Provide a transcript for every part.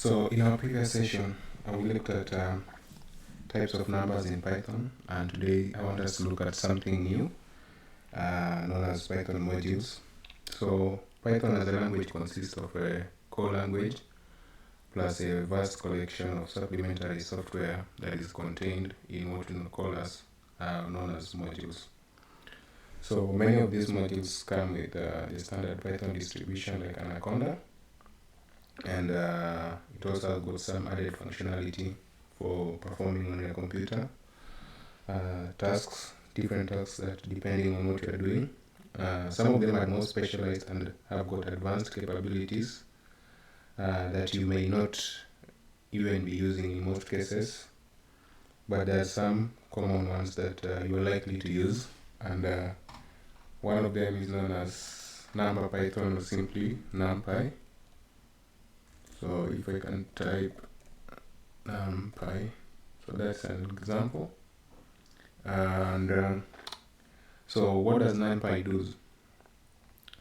So in our previous session, we looked at types of numbers in Python, and today I want us to look at something new known as Python modules. So Python as a language consists of a core language plus a vast collection of supplementary software that is contained in what we call as known as modules. So many of these modules come with the standard Python distribution like Anaconda, and it also has got some added functionality for performing on your computer tasks, different tasks that depending on what you're doing. Some of them are more specialized and have got advanced capabilities that you may not even be using in most cases, but there are some common ones that you are likely to use, and one of them is known as NumPy or simply numpy. So if I can type numpy, so that's an example. And so what does numpy do?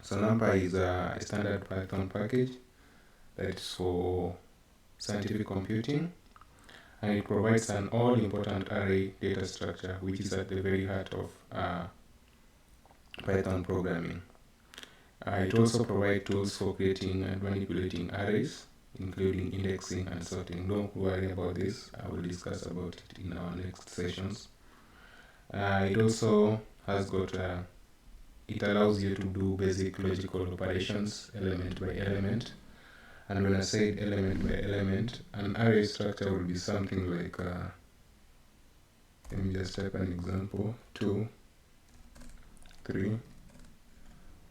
So numpy is a standard Python package that is for scientific computing, and it provides an all-important array data structure, which is at the very heart of Python programming. It also provides tools for creating and manipulating arrays, including indexing and sorting. Don't worry about this, I will discuss about it in our next sessions. It also has got, it allows you to do basic logical operations element by element. And when I say element by element, an array structure will be something like, let me just type an example, 2, 3.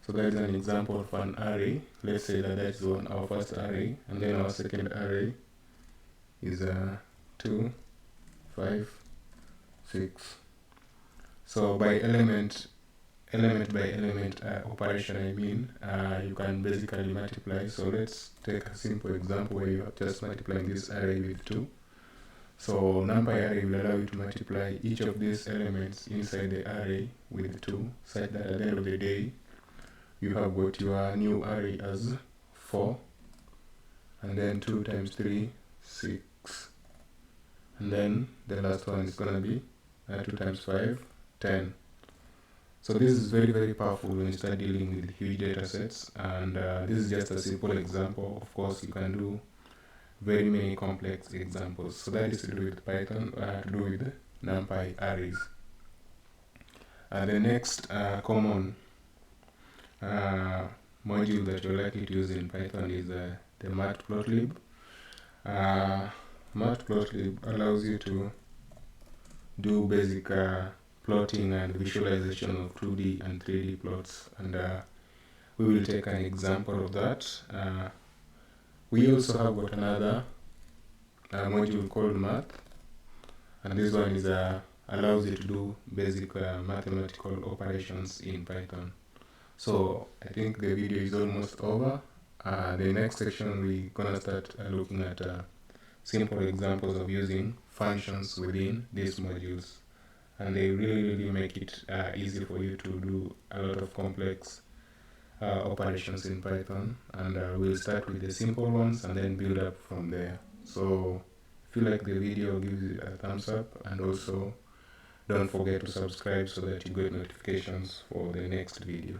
So that's an example of an array. Let's say that that's our first array, and then our second array is 2, 5, 6. So by element by element operation, I mean, you can basically multiply. So let's take a simple example where you are just multiplying this array with 2. So numpy array will allow you to multiply each of these elements inside the array with 2, such that at the end of the day, you have got your new array as 4, and then 2 times 3, 6, and then the last one is going to be 2 times 5, 10. So this is very, very powerful when you start dealing with huge data sets, and this is just a simple example. Of course, you can do very many complex examples. So that is to do with Python, to do with numpy arrays. The next common module that you're likely to use in Python is the matplotlib. Matplotlib allows you to do basic plotting and visualization of 2D and 3D plots, and we will take an example of that. We also have got another module called math, and this one is allows you to do basic mathematical operations in Python. So I think the video is almost over. The next section we're gonna start looking at simple examples of using functions within these modules, and they really make it easy for you to do a lot of complex operations in Python, and we'll start with the simple ones and then build up from there. So if you like the video, give it a thumbs up, and also don't forget to subscribe so that you get notifications for the next video.